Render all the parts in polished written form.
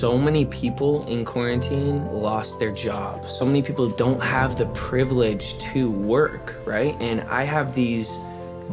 So many people in quarantine lost their jobs. So many people don't have the privilege to work, right? And I have these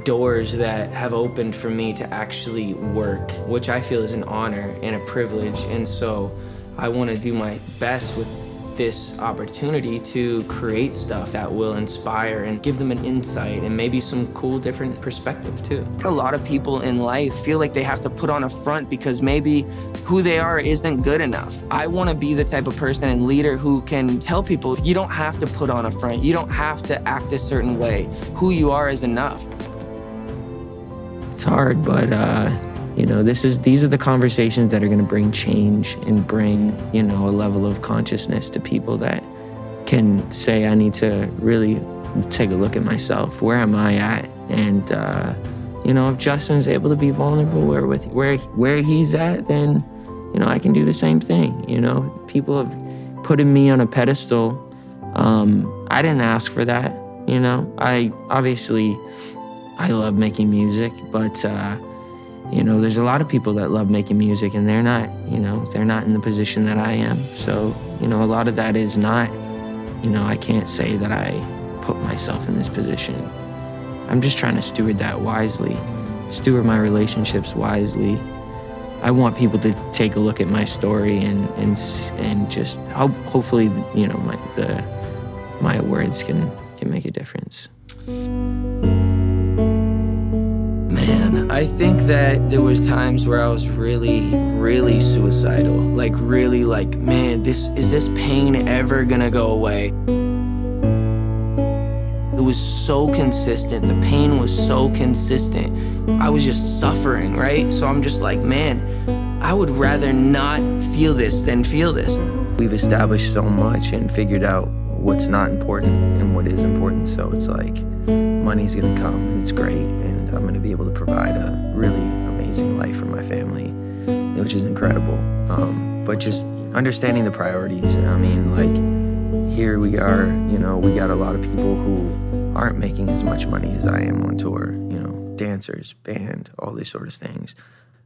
doors that have opened for me to actually work, which I feel is an honor and a privilege. And so I want to do my best with this opportunity to create stuff that will inspire and give them an insight and maybe some cool different perspective too. A lot of people in life feel like they have to put on a front because maybe who they are isn't good enough. I want to be the type of person and leader who can tell people you don't have to put on a front. You don't have to act a certain way. Who you are is enough. It's hard, but you know, these are the conversations that are going to bring change and bring, you know, a level of consciousness to people that can say, I need to really take a look at myself. Where am I at? And you know, if Justin's able to be vulnerable where he's at, then, you know, I can do the same thing. You know, people have put me on a pedestal. I didn't ask for that. You know, I love making music, but you know, there's a lot of people that love making music and they're not, you know, they're not in the position that I am. So, you know, a lot of that is not, you know, I can't say that I put myself in this position. I'm just trying to steward that wisely, steward my relationships wisely. I want people to take a look at my story and just hopefully, you know, my words can make a difference. Man, I think that there was times where I was really suicidal. Like really like, man, is this pain ever gonna go away? It was so consistent. The pain was so consistent. I was just suffering, right? So I'm just like, man, I would rather not feel this than feel this. We've established so much and figured out what's not important and what is important. So it's like, money's gonna come and it's great. And I'm gonna be able to provide a really amazing life for my family, which is incredible. But just understanding the priorities. I mean, like, here we are, you know, we got a lot of people who aren't making as much money as I am on tour, you know, dancers, band, all these sort of things.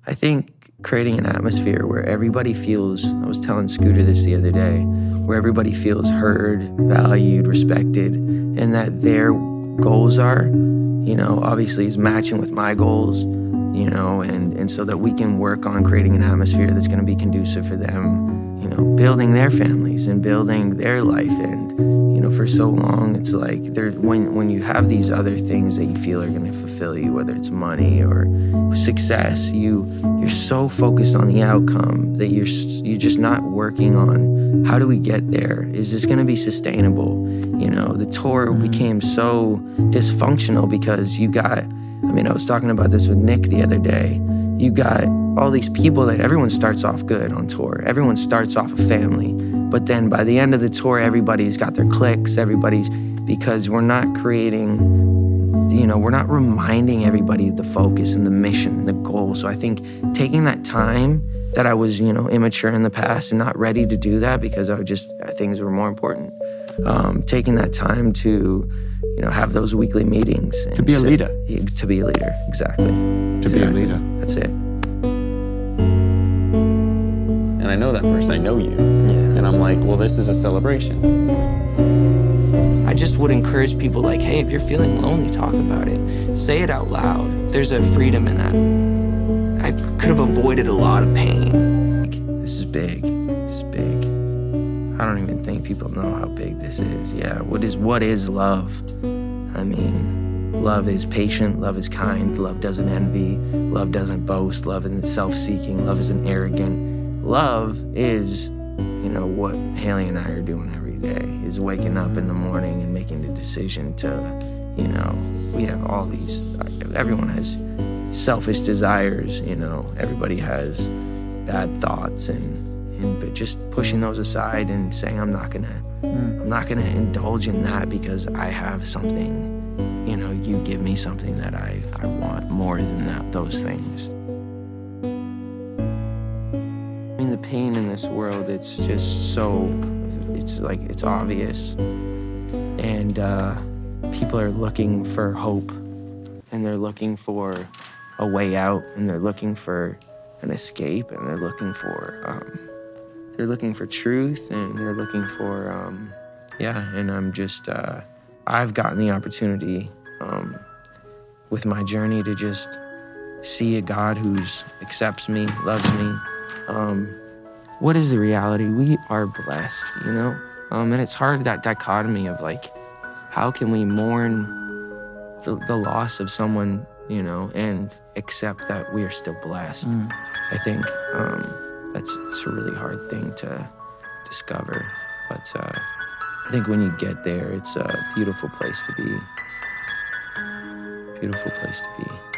I think creating an atmosphere where everybody feels, I was telling Scooter this the other day, where everybody feels heard, valued, respected, and that their goals are, you know, obviously is matching with my goals, you know, and so that we can work on creating an atmosphere that's going to be conducive for them, you know, building their families and building their life. And, you know, for so long, it's like when you have these other things that you feel are going to fulfill you, whether it's money or success, you're so focused on the outcome that you're just not working on how do we get there? Is this going to be sustainable? You know, the tour became so dysfunctional because I was talking about this with Nick the other day. You got all these people that everyone starts off good on tour. Everyone starts off a family. But then by the end of the tour, everybody's got their cliques, because we're not creating, you know, we're not reminding everybody the focus and the mission and the goal. So I think taking that time that I was, you know, immature in the past and not ready to do that because things were more important. Taking that time to, you know, have those weekly meetings. To be a leader. To be a leader, exactly. To be a leader. That's it. And I know that person, I know you. Yeah. And I'm like, well, this is a celebration. I just would encourage people like, hey, if you're feeling lonely, talk about it. Say it out loud. There's a freedom in that. I could have avoided a lot of pain. This is big. This is big. I don't even think people know how big this is. Yeah, what is love? I mean, love is patient, love is kind, love doesn't envy, love doesn't boast, love isn't self-seeking, love isn't arrogant. Love is, you know, what Haley and I are doing every day, is waking up in the morning and making the decision to, you know, we have all these, everyone has selfish desires, you know, everybody has bad thoughts but just pushing those aside and saying I'm not gonna indulge in that because I have something, you know, you give me something that I want more than those things. I mean, the pain in this world, it's just so, it's obvious. And people are looking for hope, and they're looking for a way out, and they're looking for an escape, and they're looking for they're looking for truth, and they're looking for, and I'm just, I've gotten the opportunity with my journey to just see a God who accepts me, loves me. What is the reality? We are blessed, you know? And it's hard, that dichotomy of like, how can we mourn the loss of someone, you know, and accept that we are still blessed? I think it's a really hard thing to discover. But I think when you get there, it's a beautiful place to be. Beautiful place to be.